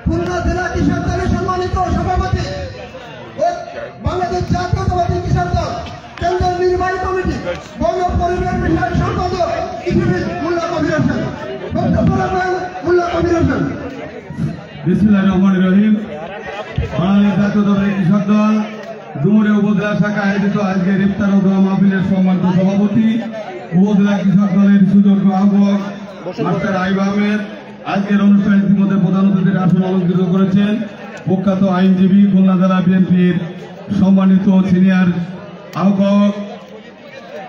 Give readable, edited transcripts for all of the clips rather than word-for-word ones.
খুলনা জেলা কৃষক দলের সম্মানিত সভাপতি ও বাংলাদেশ জাতীয়তাবাদী কৃষক দল কেন্দ্রীয় নির্বাহী কমিটি বঙ্গ পরিবার বিষয়ক সম্পাদক মোল্লা কবির হোসেন। বক্তব্য রাখবেন মোল্লা কবির হোসেন। বিসমিল্লাহির রহমানির রহিম। বাংলাদেশ জাতীয়তাবাদী কৃষক দল ডুমুরিয়া উপজেলা শাখা আয়োজিত আজকের ইফতার ও দোয়া মাহফিলের সম্মানিত সভাপতি উপজেলা কৃষক দলের সুযোগ্য আহ্বায়ক মাস্টার আইব আহমেদ আজকের অনুষ্ঠানে ইতিমধ্যে প্রধান অতিথির আসন অলঙ্কৃত করেছেন প্রখ্যাত আইনজীবী খুলনা জেলা বিএনপির সম্মানিত সিনিয়র আহ্বায়ক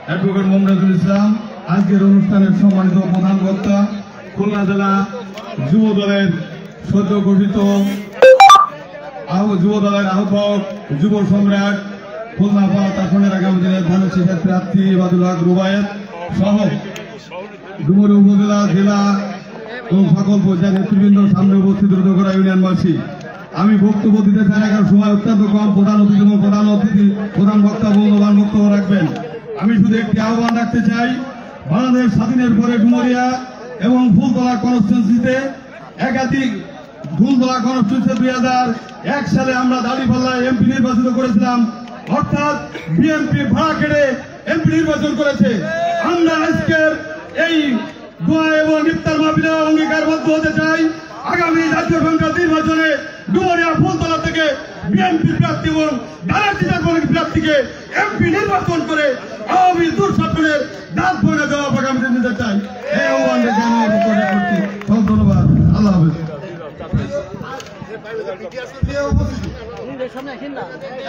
অ্যাডভোকেট মোহাম্মদুল ইসলাম। আজকের অনুষ্ঠানের সম্মানিত প্রধান বক্তা খুলনা জেলা যুব দলের সদ্য গঠিত যুব দলের আহ্বায়ক যুব সম্রাট খুলনা পাঁচ আসনের আগামী দিনের ধানের শীষের প্রার্থী ইবাদুল হক রুবায়েত সহ ডুমুরিয়া উপজেলা জেলা এবং সকল পর্যায়ের নেতৃবৃন্দ সামনে উপস্থিত রোধকরা ইউনিয়নবাসী, আমি বক্তব্য দিতে চাই না, সময় অত্যন্ত কম। প্রধান অতিথি এবং প্রধান বক্তা মূল্যবান বক্তব্য রাখবেন। আমি শুধু একটি আহ্বান রাখতে চাই, বাংলাদেশ স্বাধীনের পরে ডুমুরিয়া এবং ফুলতলা কনস্টিটুয়েন্সিতে একাধিক ফুলতলা কনস্টিটুয়েন্সি 2001 সালে আমরা দাঁড়িপাল্লায় এমপি নির্বাচিত করেছিলাম, অর্থাৎ বিএনপি ভাড়া কেটে এমপি নির্বাচন করেছে। আমরা আজকের এই দোয়া এবং ইফতার মাহফিলে অঙ্গীকারবদ্ধ হতে চাই, আগামী জাতীয় সংসদ নির্বাচনে ডুমুরিয়া ফুলতলা থেকে বিএনপি প্রার্থী এবং ধানের প্রার্থীকে এমপি নির্বাচন করে আওয়ামী দুঃশাসনের দাঁত ভরে দেওয়া আগামী দিতে চাই। এই আহ্বান রেখে আমি করছি। ধন্যবাদ। আল্লাহ হাফেজ।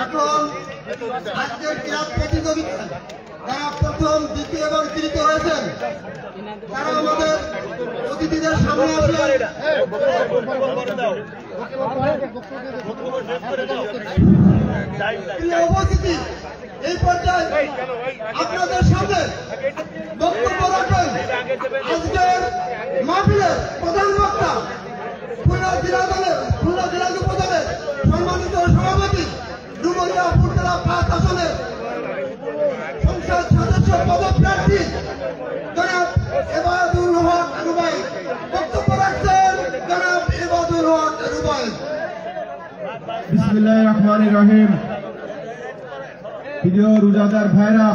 এখন আজকের ক্রীড়া প্রতিযোগিতা যারা প্রথম দ্বিতীয় এবং তৃতীয় হয়েছেন তারা আমাদের অতিথিদের সামনে উপস্থিতি এই পর্যায়ে আপনাদের সামনে বক্তব্য রাখবেন আজকের মাহফিলের প্রধান বক্তা খুলনা জেলা যুব দলের সম্মানিত সভাপতি ডুমুরিয়া ফুলতলা 5 আসনের সংসদ সদস্য পদপ্রার্থী জনাব ইবাদুল হক রুবায়েত। বক্তব্য রাখছেন জনাব ইবাদুল হক রুবায়েত। বিসমিল্লাহির রহমানির রহিম। প্রিয় রোজাদার ভাইরা,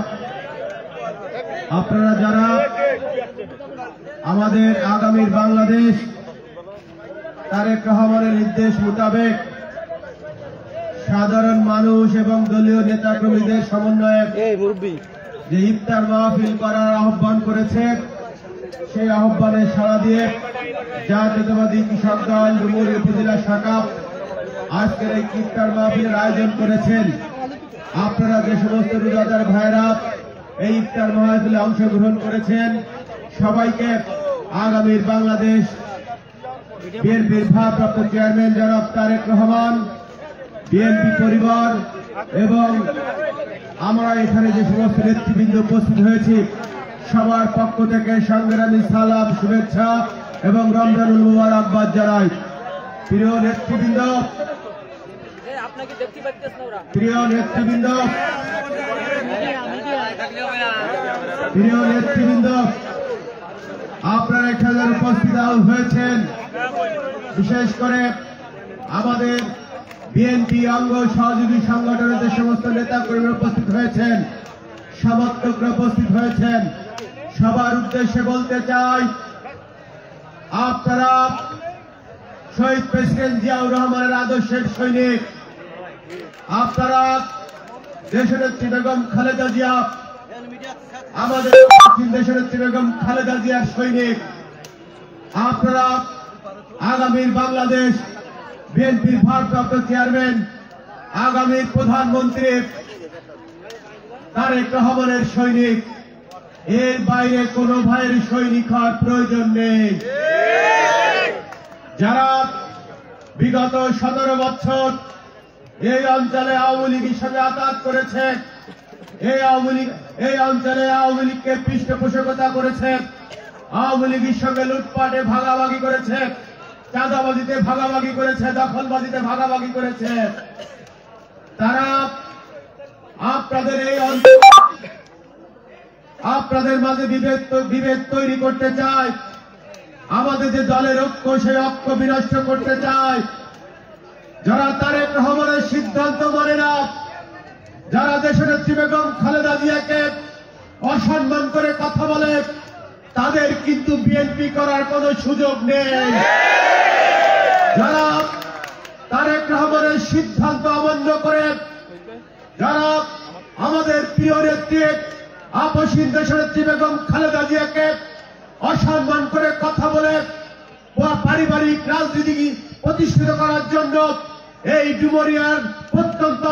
আপনারা যারা আমাদের আগামীর বাংলাদেশ তারেক রহমানের নির্দেশ মোতাবেক সাধারণ মানুষ এবং দলীয় নেতাকর্মীদের সমন্বয়ে যে ইফতার মাহফিল করার আহ্বান করেছে, সেই আহ্বানে সাড়া দিয়ে জাতীয়তাবাদী কৃষক দল ডুমুরিয়া উপজেলা শাখা আজকের এই ইফতার মাহফিলের আয়োজন করেছেন। আপনারা যে সমস্ত রোজাদার ভাইরা এই ইফতার মাহফিলে অংশগ্রহণ করেছেন, সবাইকে আগামীর বাংলাদেশ বিএনপির ভারপ্রাপ্ত চেয়ারম্যান জনাব তারেক রহমান, বিএনপি পরিবার এবং আমরা এখানে যে সমস্ত নেতৃবৃন্দ উপস্থিত হয়েছি সবার পক্ষ থেকে সংগ্রামী সালাম, শুভেচ্ছা এবং রমজানুল মুবারকবাদ জানাই। প্রিয় নেতৃবৃন্দ, আপনারা এখানে উপস্থিত হয়েছেন, বিশেষ করে আমাদের বিএনপি অঙ্গ সহযোগী সংগঠনের যে সমস্ত নেতা কর্মী উপস্থিত হয়েছেন, সমর্থকরা উপস্থিত হয়েছেন, সবার উদ্দেশ্যে বলতে চাই, আপনারা শহীদ প্রেসিডেন্ট জিয়াউর রহমানের আদর্শের সৈনিক, আপনারা দেশনেত্রী বেগম খালেদা জিয়া, আমাদের দেশনেত্রী বেগম খালেদা জিয়ার সৈনিক। আপনারা আগামীর বাংলাদেশ বিএনপির ভারপ্রাপ্ত চেয়ারম্যান, আগামীর প্রধানমন্ত্রী তারেক রহমানের সৈনিক। এর বাইরে কোন ভাইয়ের সৈনিক হওয়ার প্রয়োজন নেই। যারা বিগত 17 বছর এই অঞ্চলে আওয়ামী লীগের সঙ্গে আঘাত করেছে, এই অঞ্চলে আওয়ামী লীগকে পৃষ্ঠপোষকতা করেছে, আওয়ামী লীগের সঙ্গে লুটপাটে ভাগাভাগি করেছে, চাঁদাবাজিতে ভাগাভাগি করেছে, দখলবাজিতে ভাগাভাগি করেছে, তারা আপনাদের এই অঞ্চল আপনাদের মাঝে বিভেদ তৈরি করতে চায়, আমাদের যে দলের ঐক্য সেই ঐক্য বিনষ্ট করতে চায়। যারা তারেক রহমানের সিদ্ধান্ত মানে না, যারা দেশনেত্রী বেগম খালেদা জিয়াকে অসম্মান করে কথা বলে, তাদের কিন্তু বিএনপি করার কোনো সুযোগ নেই। যারা তারেক রহমানের সিদ্ধান্ত অমান্য করে, যারা আমাদের প্রিয় নেত্রী আপসহীন দেশনেত্রী বেগম খালেদা জিয়াকে অসম্মান করে কথা বলে পারিবারিক রাজনীতি প্রতিষ্ঠিত করার জন্য এই ডুমুরিয়ার প্রত্যন্ত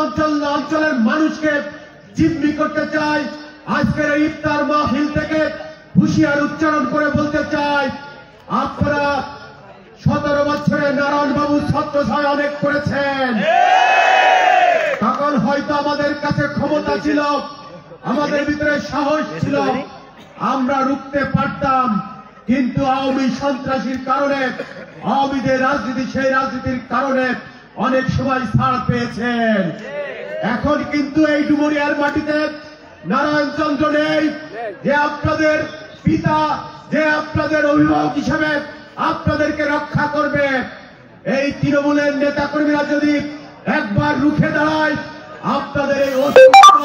অঞ্চলের মানুষকে জিম্মি করতে চায়, আজকের এই ইফতার মাহফিল থেকে হুঁশিয়ার উচ্চারণ করে বলতে চাই, আপনারা 17 বছরে নারায়ণ বাবু ছত্রছায়া অনেক করেছেন। তখন হয়তো আমাদের কাছে ক্ষমতা ছিল, আমাদের ভিতরে সাহস ছিল, আমরা রুখতে পারতাম, কিন্তু আওয়ামী সন্ত্রাসীর কারণে, আওয়ামীদের রাজনীতি, সেই রাজনীতির কারণে অনেক সময় ছাড় পেয়েছেন। এখন কিন্তু এই ডুমুরিয়ার মাটিতে নারায়ণ চন্দ্র নেই, যে আপনাদের পিতা, যে আপনাদের অভিভাবক হিসেবে আপনাদেরকে রক্ষা করবে। এই তৃণমূলের নেতা কর্মীরা যদি একবার রুখে দাঁড়ায়, আপনাদের এই অস্তিত্ব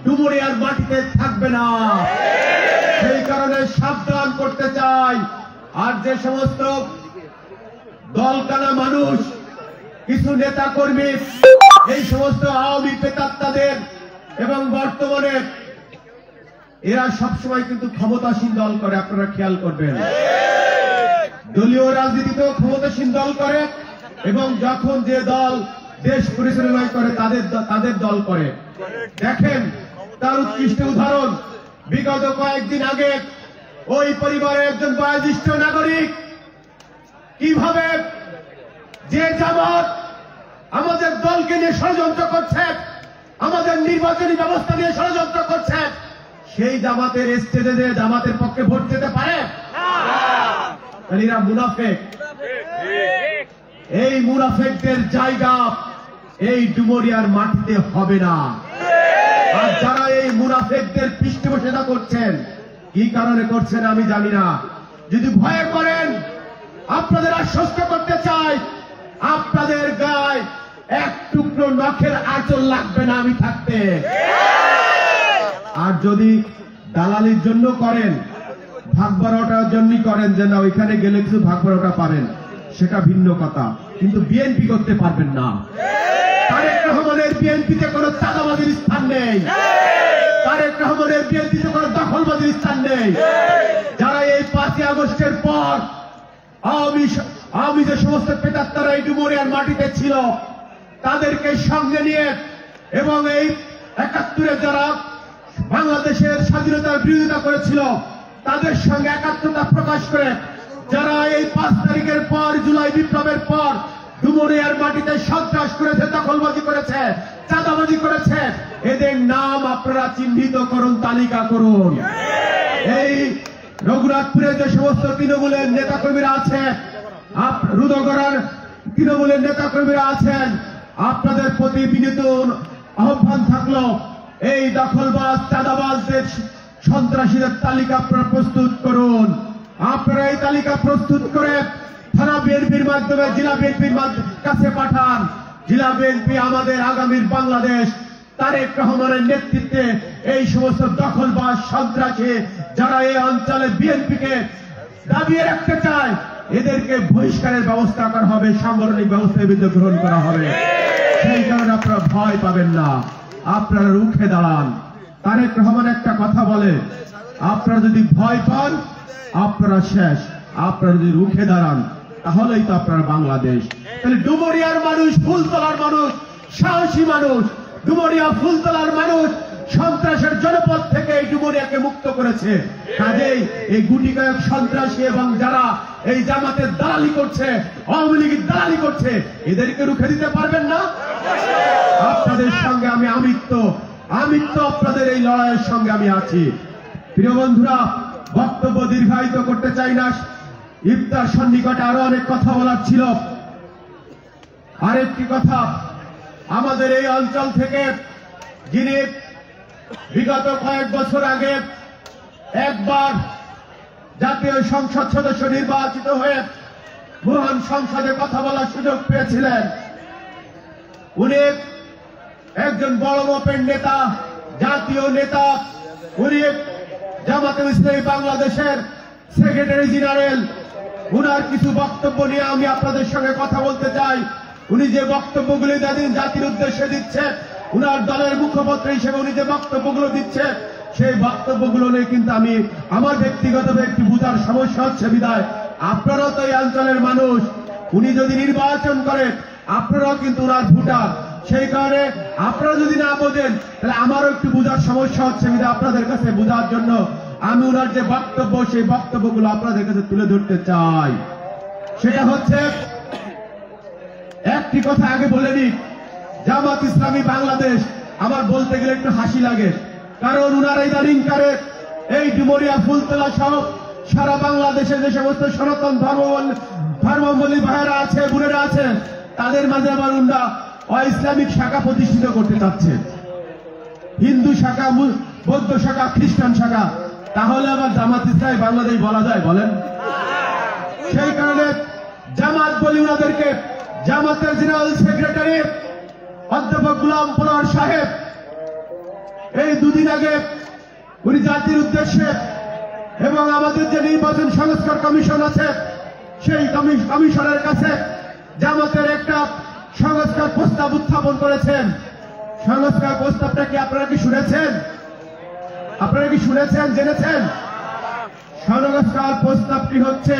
ডুমুরিয়ার মাটিতে থাকবে না। সেই কারণে সাবধান করতে চাই। আর যে সমস্ত দলকানা মানুষ, কিছু নেতা কর্মী, এই সমস্ত আওয়ামী প্রেতাত্মাদের এবং বর্তমানে এরা সবসময় কিন্তু ক্ষমতাসীন দল করে, আপনারা খেয়াল করবেন। দলীয় রাজনীতিতেও ক্ষমতাসীন দল করে, এবং যখন যে দল দেশ পরিচালনা করে তাদের দল করে। দেখেন, তার উৎকৃষ্ট উদাহরণ বিগত কয়েকদিন আগে ওই পরিবারের একজন বয়োজ্যেষ্ঠ নাগরিক কিভাবে যে জামাত আমাদের দলকে নিয়ে ষড়যন্ত্র করছে, আমাদের নির্বাচনী ব্যবস্থা নিয়ে ষড়যন্ত্র করছে, সেই জামাতের স্টেজে জামাতের পক্ষে ভোট দিতে পারে? এরা মুনাফেক। এই মুনাফেকদের জায়গা এই ডুমুরিয়ার মাটিতে হবে না। আর যারা এই মুনাফেকদের পৃষ্ঠপোষকতা করছেন, কি কারণে করছেন আমি জানি না। যদি ভয় করেন, আপনাদের আশ্বস্ত করতে চাই, আপনাদের গায়ে এক টুকরো নখের আঁচল লাগবে না আমি থাকতে। আর যদি দালালির জন্য করেন, ভাগ বাড়াটার জন্যই করেন, যে না ওইখানে গেলে কিছু ভাগ বাড়াটা পাবেন, সেটা ভিন্ন কথা, কিন্তু বিএনপি করতে পারবেন না। তারেক রহমানের বিএনপিতে কোনো চাঁদাবাজির স্থান নেই, তারেক রহমানের বিএনপিতে কোনো দখলবাজির স্থান নেই। যারা এই 5ই আগস্টের পর আওয়ামী যে সমস্ত প্রেতাত্মারা এই ডুমুরিয়ার মাটিতে ছিল, তাদেরকে সঙ্গে নিয়ে, এবং এই 71-এ যারা বাংলাদেশের স্বাধীনতার বিরোধিতা করেছিল, তাদের সঙ্গে একাত্মতা প্রকাশ করে যারা এই 5 তারিখের পর, জুলাই বিপ্লবের পর ডুমুরিয়ার মাটিতে সন্ত্রাস করেছে, দখলবাজি করেছে, চাঁদাবাজি করেছে, এদের নাম আপনারা চিহ্নিত করুন, তালিকা করুন। এই রঘুনাথপুরে যে সমস্ত তৃণমূলের নেতাকর্মীরা আছে, রুদগড়ার তৃণমূলের নেতাকর্মীরা আছেন, আপনাদের প্রতি বিনীত আহ্বান থাকলো, এই দখলবাজ, চাঁদাবাজদের, সন্ত্রাসীদের তালিকা আপনারা প্রস্তুত করুন। আপনারা এই তালিকা প্রস্তুত করে থানা বিএনপির মাধ্যমে জেলা বিএনপির কাছে পাঠান। জেলা বিএনপি আমাদের আগামীর বাংলাদেশ, তারেক রহমানের নেতৃত্বে এই সমস্ত দখলবাজ, সন্ত্রাসী যারা এই অঞ্চলে বিএনপিকে দাবিয়ে রাখতে চায়, এদেরকে বহিষ্কারের ব্যবস্থা করা হবে, সাংগঠনিক ব্যবস্থা বিরুদ্ধে গ্রহণ করা হবে। সেই কারণে আপনারা ভয় পাবেন না, আপনারা রুখে দাঁড়ান। তারেক রহমান একটা কথা বলে, আপনারা যদি ভয় পান আপনারা শেষ, আপনারা যদি রুখে দাঁড়ান তাহলেই তো আপনারা বাংলাদেশ। তাহলে ডুমুরিয়ার মানুষ, ফুলতলার মানুষ, সাহসী মানুষ, ডুমুরিয়া ফুলতলার মানুষ সন্ত্রাসের জনপদ থেকে এই ডুমুরিয়াকে মুক্ত করেছে। কাজেই এই গুটিকয়েক সন্ত্রাসী এবং যারা এই জামাতের দালালি করছে, আওয়ামী লীগের দালালি করছে, এদেরকে রুখে দিতে পারবেন না। আপনাদের সঙ্গে আমি আমিত্ব আপনাদের এই লড়াইয়ের সঙ্গে আমি আছি। প্রিয় বন্ধুরা, বক্তব্য দীর্ঘায়িত করতে চাই না, ইফতার সন্নিকটে আরো অনেক কথা বলার ছিল। আরেকটি কথা, আমাদের এই অঞ্চল থেকে যিনি বিগত কয়েক বছর আগে একবার জাতীয় সংসদ সদস্য নির্বাচিত হয়ে মহান সংসদে কথা বলার সুযোগ পেয়েছিলেন, উনি একজন বড় মাপের নেতা, জাতীয় নেতা। উনি জামাতে ইসলামী বাংলাদেশের সেক্রেটারি জেনারেল। উনার কিছু বক্তব্য নিয়ে আমি আপনাদের সঙ্গে কথা বলতে চাই। উনি যে বক্তব্যগুলি জাতির উদ্দেশ্যে দিচ্ছে, উনার দলের মুখপাত্র হিসেবে উনি যে বক্তব্যগুলো দিচ্ছে, সেই বক্তব্যগুলো নিয়ে কিন্তু আমি আমার ব্যক্তিগতভাবে একটি বুঝার সমস্যা হচ্ছে। বিদায় আপনারাও তো এই অঞ্চলের মানুষ। উনি যদি নির্বাচন করেন, আপনারাও কিন্তু উনার ভোটার। সেই কারণে আপনারা যদি না বোঝেন, তাহলে আমারও একটু বুঝার সমস্যা হচ্ছে। বিদায় আপনাদের কাছে বোঝার জন্য আমি উনার যে বক্তব্য, সেই বক্তব্যগুলো আপনাদের কাছে তুলে ধরতে চাই। সেটা হচ্ছে, একটি কথা আগে বলে নিই, জামাত ইসলামী বাংলাদেশ আমার বলতে গেলে একটু হাসি লাগে, কারণ উনার ইদানিংকারে এই ডুমুরিয়া ফুলতলা সহ সারা বাংলাদেশে যে সমস্ত সনাতন ধর্মাবলম্বী ভাইয়েরা আছে, বোনেরা আছে, তাদের মাঝে আবার উনারা অইসলামিক শাখা প্রতিষ্ঠিত করতে চাচ্ছে। হিন্দু শাখা, বৌদ্ধ শাখা, খ্রিস্টান শাখা। তাহলে আবার জামাত ইসলামী বাংলাদেশ বলা যায়? বলেন। সেই কারণে জামাত বলি উনাদেরকে। জামাতের জেনারেল সেক্রেটারি অধ্যাপক গোলাম পরোয়ার সাহেব এই দুদিন আগে উনি জাতির উদ্দেশ্যে এবং আমাদের যে নির্বাচন সংস্কার কমিশন আছে, সেই কমিশনের কাছে জামাতের একটা সংস্কার প্রস্তাব উত্থাপন করেছেন। সংস্কার প্রস্তাবটা কি আপনারা কি শুনেছেন? আপনারা কি শুনেছেন, জেনেছেন? সংস্কার প্রস্তাবটি হচ্ছে,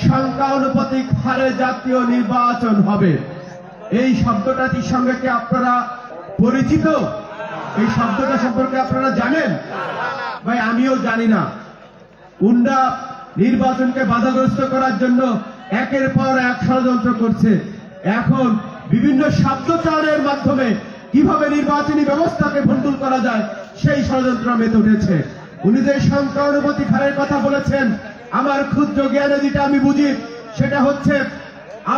সংখ্যানুপাতিক হারে জাতীয় নির্বাচন হবে। এই শব্দটাটির সঙ্গে কি আপনারা পরিচিত? এই শব্দটা সম্পর্কে আপনারা জানেন? ভাই আমিও জানি না। উন্ডা নির্বাচনকে বাধাগ্রস্ত করার জন্য একের পর এক ষড়যন্ত্র করছে। এখন বিভিন্ন শব্দচয়নের মাধ্যমে কিভাবে নির্বাচনী ব্যবস্থাকে ভণ্ডুল করা যায়, সেই ষড়যন্ত্র মেতে উঠেছে। উনি যে সংখ্যানুপাতিক হারের কথা বলেছেন, আমার ক্ষুদ্র জ্ঞানে যেটা আমি বুঝি, সেটা হচ্ছে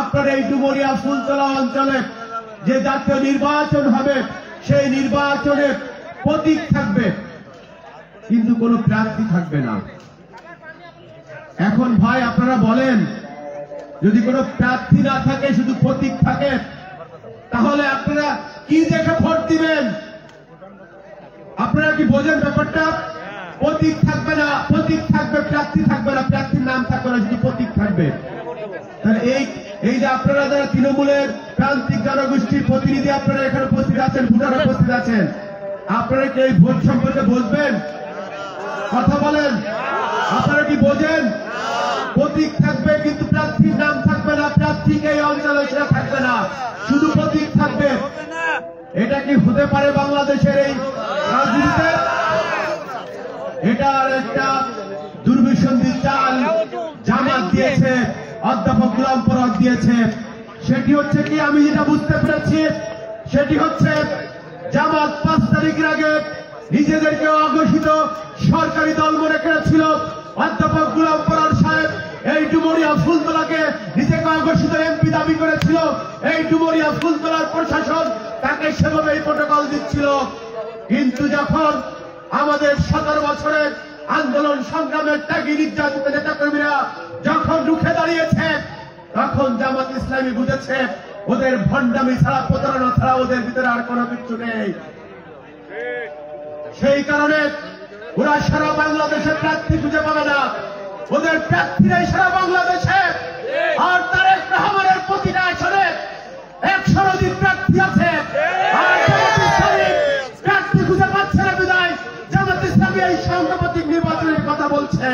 আপনার এই ডুমুরিয়া ফুলতলা অঞ্চলে যে জাতীয় নির্বাচন হবে, সেই নির্বাচনে প্রতীক থাকবে, কিন্তু কোনো প্রার্থী থাকবে না। এখন ভাই আপনারা বলেন, যদি কোনো প্রার্থী না থাকে, শুধু প্রতীক থাকে, তাহলে আপনারা কি দেখে ভোট দিবেন? আপনারা কি বোঝেন ব্যাপারটা? প্রতীক থাকবে না, প্রতীক থাকবে, প্রার্থী থাকবে না, প্রার্থীর নাম থাকবে না, শুধু প্রতীক থাকবে। তাহলে এই যে আপনারা যারা তৃণমূলের প্রান্তিক জনগোষ্ঠীর প্রতিনিধি, আপনারা এখানে উপস্থিত আছেন, ভোটার উপস্থিত আছেন, আপনারা কি এই ভোট সম্পর্কে বুঝবেন? কথা বলেন, আপনারা কি বোঝেন? প্রতীক থাকবে কিন্তু প্রার্থীর নাম থাকবে না, প্রার্থীকে এই অঞ্চলে সেটা থাকবে না, শুধু প্রতীক থাকবে। এটা কি হতে পারে বাংলাদেশের এই রাজনীতিতে? এটার একটা দুর্বিসন্ধি চাল জামাত দিয়েছে, অধ্যাপক গোলাম পরোয়ার দিয়েছে। সেটি হচ্ছে কি, আমি যেটা বুঝতে পেরেছি, সেটি হচ্ছে জামাত 5 তারিখের আগে নিজেদেরকে অঘোষিত সরকারি দল মনে করেছিল। অধ্যাপক গোলাম পরোয়ার সাহেব এই ডুমুরিয়া ফুলতলাকে নিজেকে অঘোষিত এমপি দাবি করেছিল। এই ডুমুরিয়া ফুলতলার প্রশাসন তাকে সেভাবে প্রটোকল দিচ্ছিল। কিন্তু যখন আমাদের 17 বছরের আন্দোলন সংগ্রামের ত্যাগী নির্যাতিত নেতাকর্মীরা যখন রুখে দাঁড়িয়েছে, তখন জামাত ইসলামী বুঝেছে ওদের ভণ্ডামি ছাড়া, প্রতারণা ছাড়া ওদের ভিতরে আর কোনো কিছু নেই। সেই কারণে ওরা সারা বাংলাদেশে প্রার্থী খুঁজে পাবে না, ওদের প্রার্থী নেই সারা বাংলাদেশে। আর তারেক রহমানের প্রতিটা আসনে 100 অধিক প্রার্থী আছে, আর জামাত ইসলামী প্রার্থী খুঁজে পাচ্ছে না। বিদায় জামাত ইসলামী এই সংখ্যানুপাতিক নির্বাচনের কথা বলছে।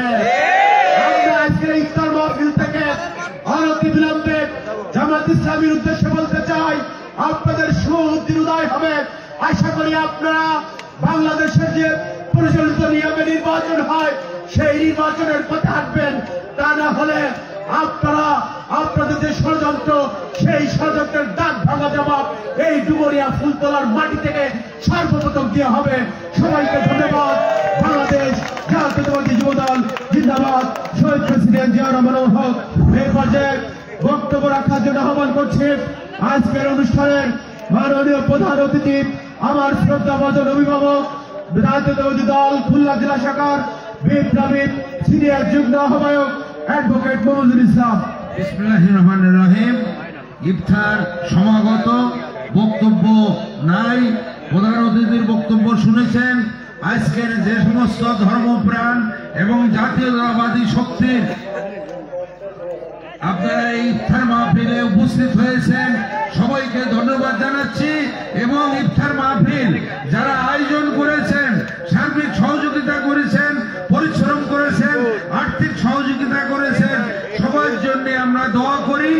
আমরা আজকের ইফতার মাহফিল থেকে অনতিবিলম্বে জামাত ইসলামীর উদ্দেশ্যে বলতে চাই, আপনাদের সুদিন উদয় হবে। আশা করি আপনারা বাংলাদেশের যে পরিচালিত নিয়মে নির্বাচন হয়, সেই নির্বাচনের পথে হাঁটবেন। তা না হলে আপনারা আপনাদের যে ষড়যন্ত্র, সেই ষড়যন্ত্রের দাগ ভাঙা জবাব এই ডুমুরিয়া ফুলতলার মাটি থেকে সর্বপ্রথম দেওয়া হবে। সবাইকে ধন্যবাদ। বাংলাদেশ জাতীয়তাবাদী যুবদল জিন্দাবাদ। শহীদ প্রেসিডেন্ট জিয়া রহমানুর হক এই পর্যায়ে বক্তব্য রাখার জন্য আহ্বান করছি আজকের অনুষ্ঠানের মাননীয় প্রধান অতিথি, আমার শ্রদ্ধাভাজন অভিভাবক, জাতীয়তাবাদী দল খুলনা জেলা শাখার বিপ্লবী সিনিয়র যুগ্ম আহ্বায়ক অ্যাডভোকেট মনিরুল ইসলাম। বিসমিল্লাহির রহমানির রহিম। ইফতার সমাগত বক্তব্য নাই। প্রধান অতিথির বক্তব্য শুনেছেন। আজকের যে সমস্ত ধর্মপ্রাণ এবং জাতীয়তাবাদী শক্তির আপনারা এই ইফতার মাহফিলে উপস্থিত হয়েছেন, সবাইকে ধন্যবাদ জানাচ্ছি। এবং ইফতার মাহফিল যারা আয়োজন করেছেন, সার্বিক সহযোগিতা করেছেন, পরিশ্রম করেছেন, আর্থিক সহযোগিতা করেছেন, সবার জন্য আমরা দোয়া করি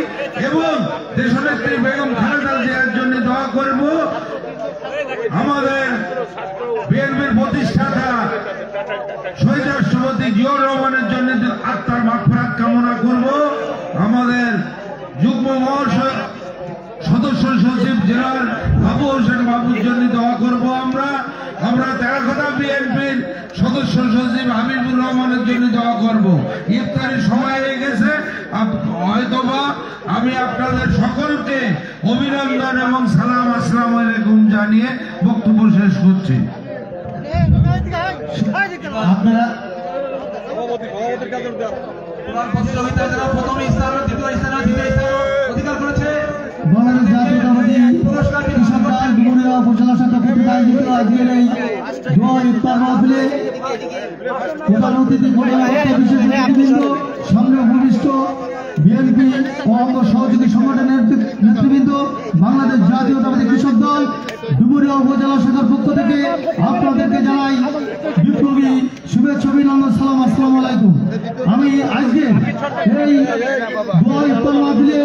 এবং দেশনেত্রী বেগম খালেদা জিয়ার জন্য দোয়া করব। আমাদের বিএনপির প্রতিষ্ঠাতা শহীদ রাষ্ট্রপতি জিয়াউর রহমানের জন্য আত্মার মাগফিরাত কামনা করব। আমাদের যুগ্ম মহাসচিব সদস্য সচিব জেলার বাবু হোসেন বাবুর জন্য দোয়া করব। আমরা তেরাকোটা বিএনপির সদস্য সচিব হাবিবুর রহমানের জন্য দোয়া করব। ইফতারের সময় হয়ে গেছে, হয়তোবা আমি আপনাদের সকলকে অভিনন্দন এবং সালাম আসসালামু আলাইকুম জানিয়ে বক্তব্য শেষ করছি। আপনারা প্রতিযোগিতায় যারা প্রথম স্থান, দ্বিতীয় স্থান, তৃতীয় স্থান অধিকার করেছে বাংলাদেশ জাতীয়তাবাদী কৃষক দল ডুমুরিয়া উপজেলা শাখা কর্তৃক আয়োজিত আজকের এই দোয়া ইফতার মাহফিলে প্রধান অতিথি, বিশেষ অতিথিবৃন্দ, সামনে উপবিষ্ট বিএনপি ও অঙ্গ সহযোগী সংগঠনের নেতৃবৃন্দ, বাংলাদেশ জাতীয়তাবাদী কৃষক দল ডুমুরিয়া উপজেলা শাখার পক্ষ থেকে আপনাদেরকে জানাই বিপ্লবী শুভেচ্ছা, অভিনন্দন, সালাম, আসসালামু আলাইকুম। আমি আজকে এই দোয়া ইফতার মাহফিলে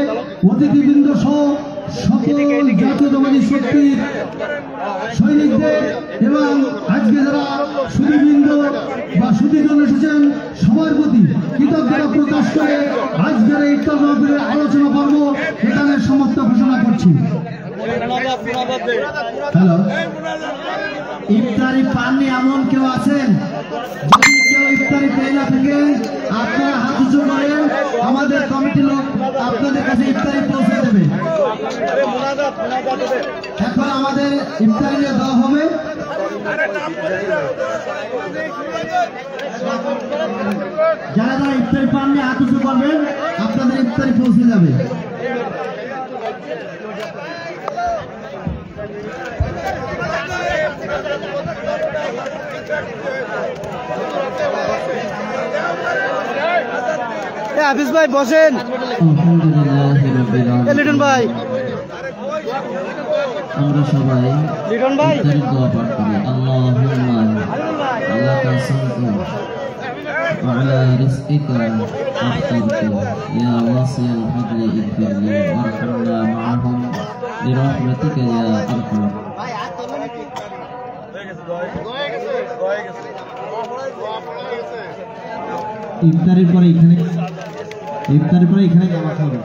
অতিথিবৃন্দ সহ সকল জাতীয়তাবাদী শক্তির সৈনিকদের এবং আজকে যারা সুধীবৃন্দ বা সুধীজন এসেছেন সবার প্রতি কৃতজ্ঞতা প্রকাশ করে আজকের এই ইফতার মাহফিলের আলোচনা পর্ব এখানে সমাপ্ত ঘোষণা করছি। হ্যালো, ইফতারি পাননি এমন কেউ আছেন? যদি কেউ ইফতারি পেয়ে না থাকেন আপনারা হাত উঁচু করেন, আমাদের কমিটি লোক আপনাদের কাছে ইফতারি পৌঁছে দেবে। এখন আমাদের ইফতারি নিয়ে দেওয়া হবে। যারা যারা ইফতারি পাননি হাত উঁচু করবেন, আপনাদের ইফতারি পৌঁছে যাবে। হাফিজ ভাই বসেন। লিটন ভাই, আমরা সবাই লিটন ভাই দোয়া পাঠ করি। আল্লাহুম্মা আলাকা সামতু ওয়া আলা রিজকিকা আফতারতু ইয়া ওয়াসিয়াল ফাদলি ইগফিরলি ওয়ারহামনা মাআহুম বিরাহমাতিকা ইয়া আরহাম। ইফতারের পরে এখানে জামাত হবে।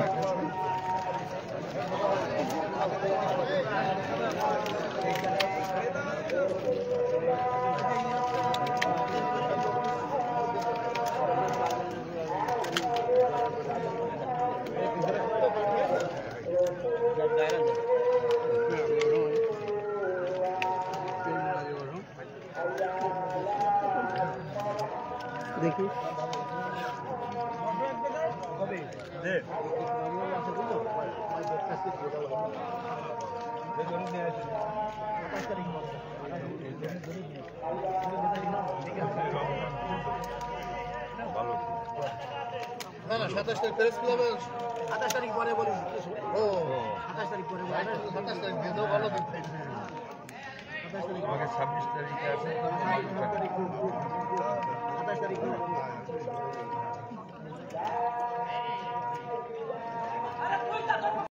দেখি না 27 তারিখ প্রেস ক্লাবে 28 তারিখ পরে বলি। ও 28 তারিখ পরে 27 তারিখ দিয়ে দাও, ভালো দিন। 26 তারিখে আছে। 28 তারিখ